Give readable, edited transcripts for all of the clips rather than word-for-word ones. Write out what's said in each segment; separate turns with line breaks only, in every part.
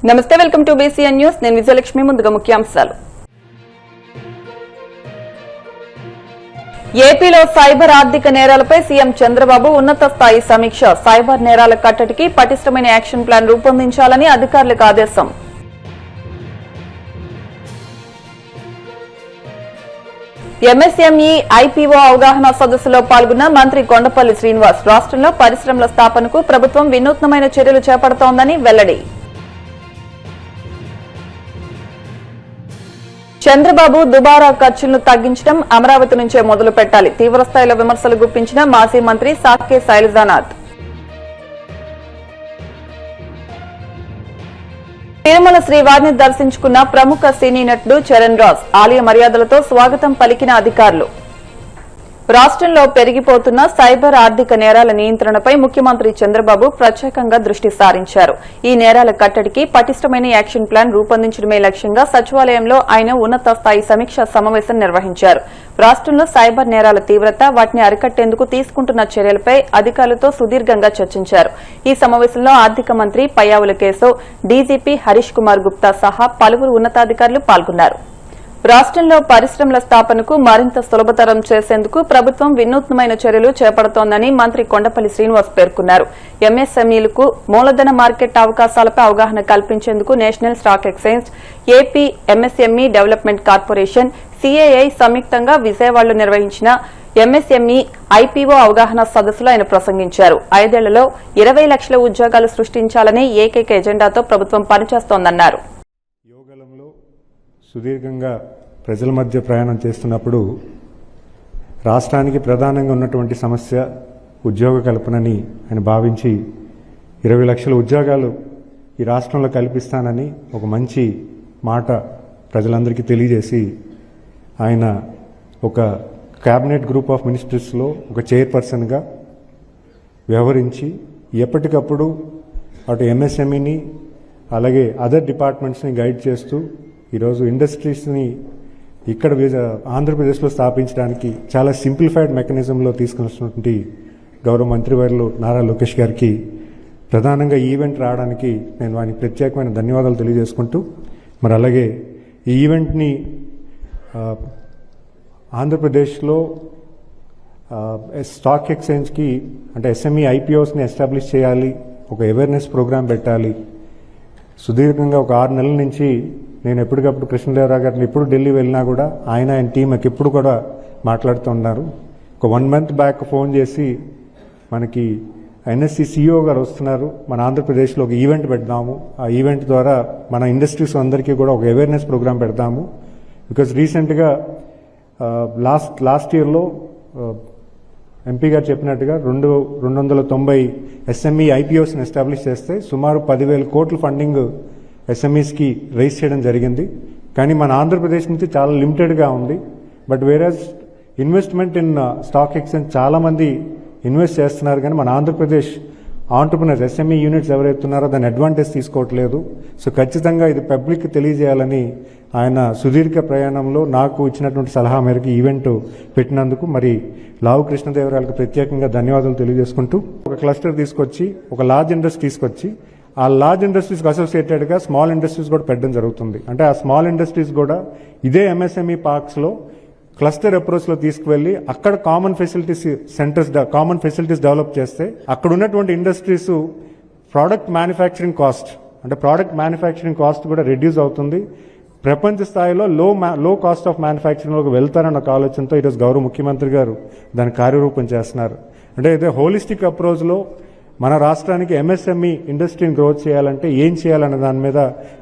నమస్తే, welcome to BCN news. నేను విజయలక్ష్మి. ముందుగా ముఖ్యాంశాలు. ఏపీలో సైబర్ ఆర్థిక నేరాలపై సీఎం చంద్రబాబు ఉన్నత స్థాయి సమీక్ష. సైబర్ నేరాల కట్టడికి పటిష్టమైన యాక్షన్ ప్లాన్ రూపొందించాలని అధికారులకు ఆదేశం. ఎంఎస్ఎంఈ ఐపీఓ అవగాహన సదస్సులో పాల్గొన్న మంత్రి కొండపల్లి శ్రీనివాస్. రాష్ట్రంలో పరిశ్రమల స్థాపనకు ప్రభుత్వం వినూత్నమైన చర్యలు చేపడుతోందని వెల్లడి. చంద్రబాబు దుబారా ఖర్చులను తగ్గించడం అమరావతి నుంచే మొదలు పెట్టాలి. తీవ్రస్థాయిలో విమర్శలు గుప్పించిన మాజీ మంత్రి సాకే శైలజానాథ్. తిరుమల శ్రీవారిని దర్శించుకున్న ప్రముఖ సినీ నటుడు చరణ్ రాజ్. ఆలయ మర్యాదలతో స్వాగతం పలికిన అధికారులు. రాష్ట్రంలో పెరిగిపోతున్న సైబర్ ఆర్థిక నేరాల నియంత్రణపై ముఖ్యమంత్రి చంద్రబాబు ప్రత్యేకంగా దృష్టి సారించారు. ఈ నేరాల కట్టడికి పటిష్టమైన యాక్షన్ ప్లాన్ రూపొందించడమే లక్ష్యంగా సచివాలయంలో ఆయన ఉన్నత స్థాయి సమీక్షా సమావేశం నిర్వహించారు. రాష్ట్రంలో సైబర్ నేరాల తీవ్రత, వాటిని అరికట్టేందుకు తీసుకుంటున్న చర్యలపై అధికారులతో సుదీర్ఘంగా చర్చించారు. ఈ సమావేశంలో ఆర్థిక మంత్రి పయ్యావుల కేశవ్, డీజీపీ హరీష్ కుమార్ గుప్తా సహా పలువురు ఉన్నతాధికారులు పాల్గొన్నారు. రాష్ట్రంలో పరిశ్రమల స్థాపనకు మరింత సులభతరం చేసేందుకు ప్రభుత్వం వినూత్నమైన చర్యలు చేపడుతోందని మంత్రి కొండపల్లి శ్రీనివాస్ పేర్కొన్నారు. ఎంఎస్ఎంఈలకు మూలధన మార్కెట్ అవకాశాలపై అవగాహన కల్పించేందుకు national stock exchange, AP MSME development corporation, CII సంయుక్తంగా విజయవాడలో నిర్వహించిన ఎంఎస్ఎంఈ ఐపీఓ అవగాహన సదస్సులో ఆయన ప్రసంగించారు. 5 ఏళ్లలో 20 లక్షల ఉద్యోగాలు సృష్టించాలనే ఏకైక ఎజెండాతో ప్రభుత్వం పనిచేస్తోందన్నారు.
సుదీర్ఘంగా ప్రజల మధ్య ప్రయాణం చేస్తున్నప్పుడు రాష్ట్రానికి ప్రధానంగా ఉన్నటువంటి సమస్య ఉద్యోగ కల్పనని ఆయన భావించి 20 లక్షల ఉద్యోగాలు ఈ రాష్ట్రంలో కల్పిస్తానని ఒక మంచి మాట ప్రజలందరికీ తెలియజేసి ఆయన ఒక క్యాబినెట్ గ్రూప్ ఆఫ్ మినిస్టర్స్లో ఒక చైర్పర్సన్గా వ్యవహరించి ఎప్పటికప్పుడు అటు ఎంఎస్ఎంఈని అలాగే అదర్ డిపార్ట్మెంట్స్ని గైడ్ చేస్తూ ఈరోజు ఇండస్ట్రీస్ని ఇక్కడ ఆంధ్రప్రదేశ్లో స్థాపించడానికి చాలా సింప్లిఫైడ్ మెకానిజంలో తీసుకున్నటువంటి గౌరవ మంత్రివర్యులు నారా లోకేష్ గారికి ప్రధానంగా ఈవెంట్ రావడానికి నేను ఆయనకి ప్రత్యేకమైన ధన్యవాదాలు తెలియజేసుకుంటూ, మరి అలాగే ఈ ఈవెంట్ని ఆంధ్రప్రదేశ్లో స్టాక్ ఎక్స్చేంజ్కి అంటే ఎస్ఎంఈ ఐపీఓస్ని ఎస్టాబ్లిష్ చేయాలి, ఒక అవేర్నెస్ ప్రోగ్రాం పెట్టాలి. సుదీర్ఘంగా ఒక 6 నెలల నుంచి నేను ఎప్పటికప్పుడు కృష్ణదేవరావు గారిని ఎప్పుడు ఢిల్లీ వెళ్ళినా కూడా ఆయన టీంకి ఎప్పుడు కూడా మాట్లాడుతున్నారు. ఒక 1 మంత్ బ్యాక్ ఫోన్ చేసి మనకి ఎన్ఎస్సి సిఇఓ గారు వస్తున్నారు, మన ఆంధ్రప్రదేశ్లో ఒక ఈవెంట్ పెడదాము, ఆ ఈవెంట్ ద్వారా మన ఇండస్ట్రీస్ అందరికీ కూడా ఒక అవేర్నెస్ ప్రోగ్రాం పెడదాము. బికాజ్ రీసెంట్గా లాస్ట్ ఇయర్లో ఎంపీ గారు చెప్పినట్టుగా 290 ఎస్ఎంఈ ఐపీఓస్ని ఎస్టాబ్లిష్ చేస్తే సుమారు 10,000 కోట్ల ఫండింగ్ ఎస్ఎంఈస్కి రైజ్ చేయడం జరిగింది. కానీ మన ఆంధ్రప్రదేశ్ నుంచి చాలా లిమిటెడ్గా ఉంది. But average investment in stock exchange చాలామంది ఇన్వెస్ట్ చేస్తున్నారు, కానీ మన ఆంధ్రప్రదేశ్ ఆంటర్ప్రినర్స్ ఎస్ఎంఈ యూనిట్స్ ఎవరైతున్నారో దాని అడ్వాంటేజ్ తీసుకోవట్లేదు. సో ఖచ్చితంగా ఇది పబ్లిక్కి తెలియజేయాలని ఆయన సుదీర్ఘ ప్రయాణంలో నాకు ఇచ్చినటువంటి సలహా మేరకు ఈవెంట్ పెట్టినందుకు మరి లావు కృష్ణదేవరాయలకు ప్రత్యేకంగా ధన్యవాదాలు తెలియజేసుకుంటూ, ఒక క్లస్టర్ తీసుకొచ్చి ఒక లార్జ్ ఇండస్ట్రీ తీసుకొచ్చి ఆ లార్జ్ ఇండస్ట్రీస్కి అసోసియేటెడ్గా స్మాల్ ఇండస్ట్రీస్ కూడా పెట్టడం జరుగుతుంది. అంటే ఆ స్మాల్ ఇండస్ట్రీస్ కూడా ఇదే ఎంఎస్ఎంఈ పార్క్స్లో క్లస్టర్ అప్రోచ్లో తీసుకువెళ్ళి అక్కడ కామన్ ఫెసిలిటీస్ డెవలప్ చేస్తే అక్కడ ఉన్నటువంటి ఇండస్ట్రీస్ ప్రోడక్ట్ మ్యానుఫ్యాక్చరింగ్ కాస్ట్ కూడా రెడ్యూస్ అవుతుంది. ప్రపంచ స్థాయిలో లో కాస్ట్ ఆఫ్ మ్యానుఫ్యాక్చరింగ్లోకి వెళ్తారన్న ఒక ఆలోచనతో ఈరోజు గౌరవ ముఖ్యమంత్రి గారు దాన్ని కార్యరూపం చేస్తున్నారు. అంటే ఇదే హోలిస్టిక్ అప్రోచ్లో మన రాష్ట్రానికి ఎంఎస్ఎంఈ ఇండస్ట్రీని గ్రోత్ చేయాలంటే ఏం చేయాలన్న దాని మీద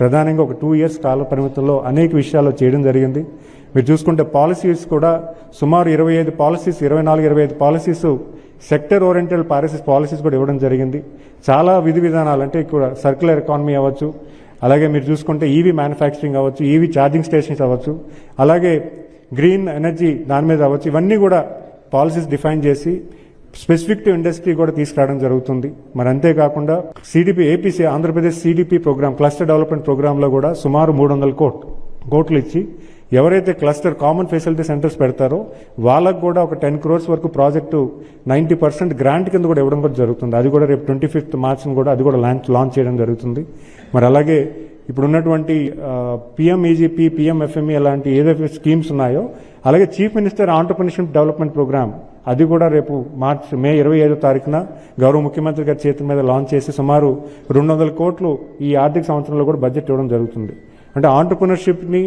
ప్రధానంగా ఒక 2 years కాల పరిమితుల్లో అనేక విషయాలు చేయడం జరిగింది. మీరు చూసుకుంటే పాలసీస్ కూడా సుమారు 24-25 పాలసీస్ సెక్టర్ ఓరియంటెడ్ పాలసీస్ కూడా ఇవ్వడం జరిగింది. చాలా విధి విధానాలు అంటే ఇక్కడ సర్క్యులర్ ఎకానమీ అవ్వచ్చు, అలాగే మీరు చూసుకుంటే ఈవీ మ్యానుఫ్యాక్చరింగ్ అవ్వచ్చు, ఈవీ ఛార్జింగ్ స్టేషన్స్ అవ్వచ్చు, అలాగే గ్రీన్ ఎనర్జీ దాని మీద అవ్వచ్చు, ఇవన్నీ కూడా పాలసీస్ డిఫైన్ చేసి స్పెసిఫిక్ టు ఇండస్ట్రీ కూడా తీసుకురావడం జరుగుతుంది. మరి అంతేకాకుండా AP Andhra Pradesh CDP program, cluster development ప్రోగ్రాంలో కూడా సుమారు 300 కోట్లు ఇచ్చి ఎవరైతే క్లస్టర్ కామన్ ఫెసిలిటీ సెంటర్స్ పెడతారో వాళ్ళకు కూడా ఒక 10 crores వరకు ప్రాజెక్టు 90% గ్రాంట్ కింద కూడా ఇవ్వడం కూడా జరుగుతుంది. అది కూడా రేపు 25th March కూడా అది కూడా లాంచ్ చేయడం జరుగుతుంది. మరి అలాగే ఇప్పుడు ఉన్నటువంటి పిఎంఈజీపీ, పిఎంఎఫ్ఎంఈ అలాంటి ఏదైతే స్కీమ్స్ ఉన్నాయో, అలాగే chief minister entrepreneurship development program అది కూడా రేపు మే 25వ తారీఖున గౌరవ ముఖ్యమంత్రి గారి చేతుల మీద లాంచ్ చేసి సుమారు 200 కోట్లు ఈ ఆర్థిక సంవత్సరంలో కూడా బడ్జెట్ ఇవ్వడం జరుగుతుంది. అంటే ఆంటర్‌ప్రెన్యూర్‌షిప్ని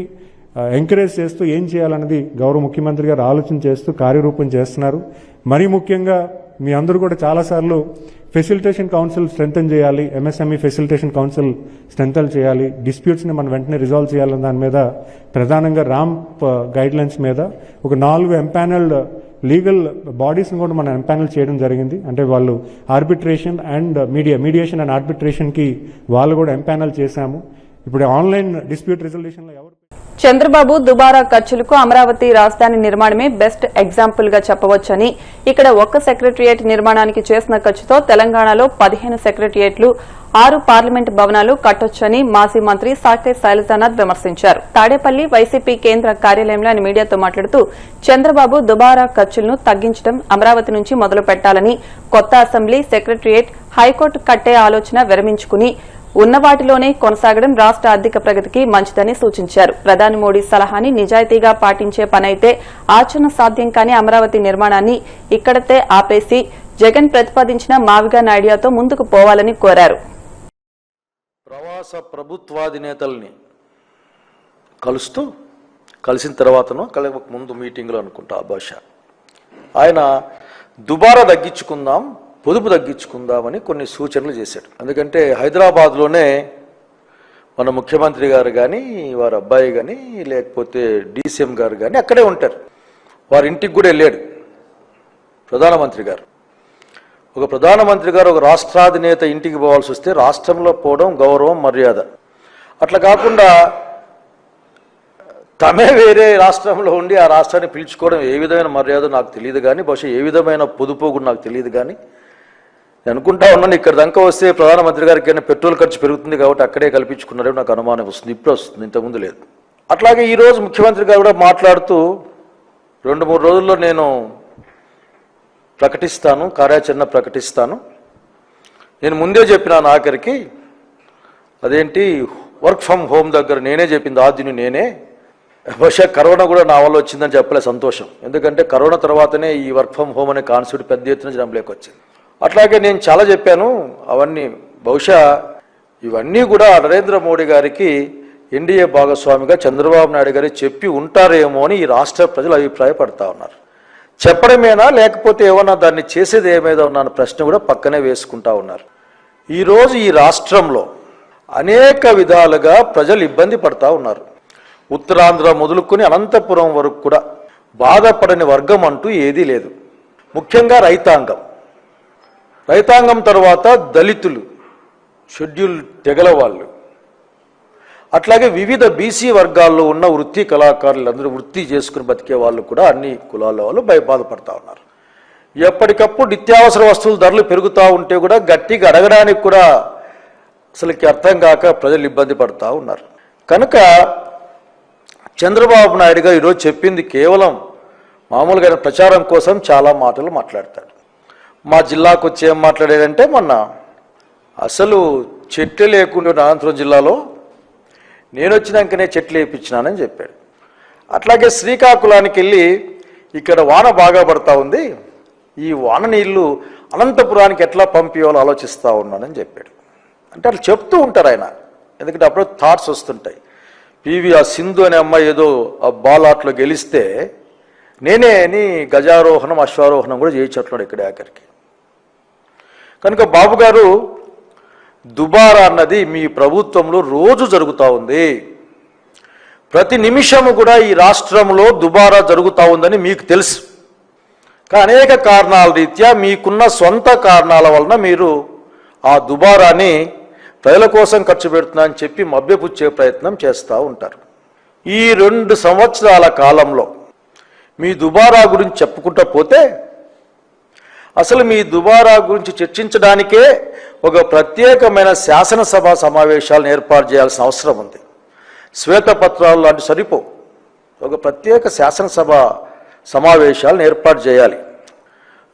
ఎంకరేజ్ చేస్తూ ఏం చేయాలన్నది గౌరవ ముఖ్యమంత్రి గారు ఆలోచన చేస్తూ కార్యరూపం చేస్తున్నారు. మరీ ముఖ్యంగా మీ అందరూ కూడా చాలాసార్లు ఫెసిలిటేషన్ కౌన్సిల్ స్ట్రెంథన్ చేయాలి, ఎంఎస్ఎంఈ ఫెసిలిటేషన్ కౌన్సిల్ స్ట్రెంథన్ చేయాలి, డిస్ప్యూట్స్ని మనం వెంటనే రిజాల్వ్ చేయాలన్న దాని మీద ప్రధానంగా ర్యాంప్ గైడ్ లైన్స్ మీద ఒక 4 ఎంపానల్డ్ లీగల్ బాడీస్ని కూడా మనం ఎంపానల్ చేయడం జరిగింది. అంటే వాళ్ళు ఆర్బిట్రేషన్ అండ్ మీడియేషన్ అండ్ ఆర్బిట్రేషన్కి వాళ్ళు కూడా ఎంపానల్ చేశాము. ఇప్పుడు ఆన్లైన్ డిస్ప్యూట్ రిజల్యూషన్లో ఎవరు
చంద్రబాబు దుబారా ఖర్చులకు అమరావతి రాజధాని నిర్మాణమే బెస్ట్ ఎగ్జాంపుల్ గా చెప్పవచ్చని, ఇక్కడ ఒక్క సెక్రటరియట్ నిర్మాణానికి చేసిన ఖర్చుతో తెలంగాణలో 15 సెక్రటరియట్లు, 6 పార్లమెంట్ భవనాలు కట్టొచ్చని మాజీ మంత్రి సాకే శైలజానాథ్ విమర్శించారు. తాడేపల్లి వైసీపీ కేంద్ర కార్యాలయంలో ఆయన మీడియాతో మాట్లాడుతూ చంద్రబాబు దుబారా ఖర్చులను తగ్గించడం అమరావతి నుంచి మొదలు పెట్టాలని, కొత్త అసెంబ్లీ, సెక్రటరియట్, హైకోర్టు కట్టే ఆలోచన విరమించుకుని ఉన్న వాటిలోనే కొనసాగడం రాష్ట ఆర్థిక ప్రగతికి మంచిదని సూచించారు. ప్రధాని మోడీ సలహాని నిజాయితీగా పాటించే పనైతే ఆచరణ సాధ్యం కాని అమరావతి నిర్మాణాన్ని ఇక్కడితే ఆపేసి జగన్ ప్రతిపాదించిన మావిగాన్ ఐడియాతో ముందుకు పోవాలని కోరారు.
ప్రవాస ప్రభుత్వాధినేతల్ని కలిసిన తర్వాతనో ముందు మీటింగ్లో అనుకుంటా ఆ భాష ఆయన దుబారా తగ్గించుకుందాం, పొదుపు తగ్గించుకుందామని కొన్ని సూచనలు చేశాడు. ఎందుకంటే హైదరాబాద్లోనే మన ముఖ్యమంత్రి గారు కానీ, వారి అబ్బాయి కానీ, లేకపోతే డీసీఎం గారు కానీ అక్కడే ఉంటారు. వారి ఇంటికి కూడా వెళ్ళాడు ప్రధానమంత్రి గారు. ఒక ప్రధానమంత్రి గారు ఒక రాష్ట్రాధినేత ఇంటికి పోవాల్సి వస్తే రాష్ట్రంలో పోవడం గౌరవం, మర్యాద. అట్లా కాకుండా తమే వేరే రాష్ట్రంలో ఉండి ఆ రాష్ట్రాన్ని పిలుచుకోవడం ఏ విధమైన మర్యాద నాకు తెలియదు, కానీ బహుశా ఏ విధమైన పొదుపు కూడా నాకు తెలియదు. కానీ నేను అనుకుంటా ఉన్నాను, ఇక్కడ దాకా వస్తే ప్రధానమంత్రి గారికి పెట్రోల్ ఖర్చు పెరుగుతుంది కాబట్టి అక్కడే కల్పించుకున్నారేమో నాకు అనుమానం వస్తుంది. ఇప్పుడు వస్తుంది, ఇంతకుముందు లేదు. అట్లాగే ఈరోజు ముఖ్యమంత్రి గారు కూడా మాట్లాడుతూ 2-3 రోజుల్లో నేను ప్రకటిస్తాను, కార్యాచరణ ప్రకటిస్తాను. నేను ముందే చెప్పినాను ఆఖరికి, అదేంటి వర్క్ ఫ్రమ్ హోమ్ దగ్గర నేనే చెప్పింది, ఆద్యుని నేనే. బహుశా కరోనా కూడా నా వల్ల వచ్చిందని చెప్పలే, సంతోషం. ఎందుకంటే కరోనా తర్వాతనే ఈ వర్క్ ఫ్రమ్ హోమ్ అనే కాన్సెప్ట్ పెద్ద ఎత్తున జనంలోకి వచ్చింది. అట్లాగే నేను చాలా చెప్పాను అవన్నీ. బహుశా ఇవన్నీ కూడా నరేంద్ర మోడీ గారికి ఎన్డీఏ భాగస్వామిగా చంద్రబాబు నాయుడు గారు చెప్పి ఉంటారేమో అని ఈ రాష్ట్ర ప్రజలు అభిప్రాయపడతా ఉన్నారు. చెప్పడమేనా లేకపోతే ఏమన్నా దాన్ని చేసేది ఏమేదో ఉన్న ప్రశ్న కూడా పక్కనే వేసుకుంటా ఉన్నారు. ఈరోజు ఈ రాష్ట్రంలో అనేక విధాలుగా ప్రజలు ఇబ్బంది పడతా ఉన్నారు. ఉత్తరాంధ్ర మొదలుకొని అనంతపురం వరకు కూడా బాధపడని వర్గం అంటూ ఏదీ లేదు. ముఖ్యంగా రైతాంగం తర్వాత దళితులు, షెడ్యూల్ తెగల వాళ్ళు, అట్లాగే వివిధ బీసీ వర్గాల్లో ఉన్న వృత్తి కళాకారులు అందరూ వృత్తి చేసుకుని బతికే వాళ్ళు కూడా అన్ని కులాల వాళ్ళు బాధపడతా ఉన్నారు. ఎప్పటికప్పుడు నిత్యావసర వస్తువుల ధరలు పెరుగుతూ ఉంటే కూడా గట్టిగా అడగడానికి కూడా అసలుకి అర్థం కాక ప్రజలు ఇబ్బంది పడతా ఉన్నారు. కనుక చంద్రబాబు నాయుడు గారు ఈరోజు చెప్పింది కేవలం మామూలుగా ప్రచారం కోసం చాలా మాటలు మాట్లాడతాడు. మా జిల్లాకు వచ్చి ఏం మాట్లాడాడంటే, మొన్న అసలు చెట్లు లేకుండా అనంతపురం జిల్లాలో నేను వచ్చినాకనే చెట్లు వేయించినానని చెప్పాడు. అట్లాగే శ్రీకాకుళానికి వెళ్ళి ఇక్కడ వాన బాగా పడతా ఉంది, ఈ వాన నీళ్లు అనంతపురానికి ఎట్లా పంపించాలో ఆలోచిస్తూ ఉన్నానని చెప్పాడు. అంటే అట్లా చెప్తూ ఉంటారు ఆయన, ఎందుకంటే అప్పుడు థాట్స్ వస్తుంటాయి. ఆ సింధు అనే అమ్మాయి ఏదో ఆ బాల్ ఆటలో గెలిస్తే నేనే అని గజారోహణం, అశ్వారోహణం కూడా చేయించట్లున్నాడు ఇక్కడ ఆఖరికి. కనుక బాబు గారు, దుబారా అన్నది మీ ప్రభుత్వంలో రోజు జరుగుతూ ఉంది. ప్రతి నిమిషము కూడా ఈ రాష్ట్రంలో దుబారా జరుగుతూ ఉందని మీకు తెలుసు. అనేక కారణాల రీత్యా మీకున్న సొంత కారణాల వలన మీరు ఆ దుబారాని ప్రజల కోసం ఖర్చు పెడుతున్నా అని చెప్పి మభ్యపుచ్చే ప్రయత్నం చేస్తూ ఉంటారు. ఈ 2 సంవత్సరాల కాలంలో మీ దుబారా గురించి చెప్పుకుంటూ పోతే అసలు మీ దుబారా గురించి చర్చించడానికే ఒక ప్రత్యేకమైన శాసనసభ సమావేశాలను ఏర్పాటు చేయాల్సిన అవసరం ఉంది. శ్వేతపత్రాలు లాంటి సరిపో, ఒక ప్రత్యేక శాసనసభ సమావేశాలను ఏర్పాటు చేయాలి.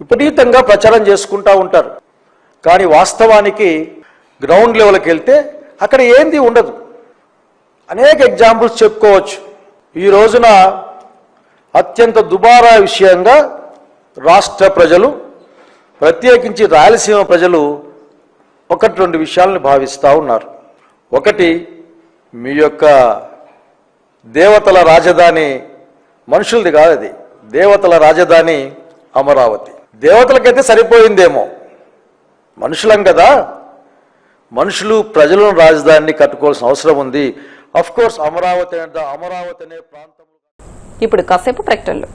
విపరీతంగా ప్రచారం చేసుకుంటూ ఉంటారు, కానీ వాస్తవానికి గ్రౌండ్ లెవెల్కి వెళ్తే అక్కడ ఏంది ఉండదు. అనేక ఎగ్జాంపుల్స్ చెప్పుకోవచ్చు. ఈ రోజున అత్యంత దుబారా విషయంగా రాష్ట్ర ప్రజలు, ప్రత్యేకించి రాయలసీమ ప్రజలు ఒకటి రెండు విషయాలను భావిస్తూ ఉన్నారు. ఒకటి, మీ యొక్క దేవతల రాజధాని, మనుషులది కాదు అది, దేవతల రాజధాని అమరావతి. దేవతలకైతే సరిపోయిందేమో, మనుషులం కదా, మనుషులు ప్రజలను రాజధానిని కట్టుకోవాల్సిన అవసరం ఉంది. అఫ్ కోర్స్ అమరావతి అనే ప్రాంతం.
ఇప్పుడు కాసేపు ప్రకటనలు.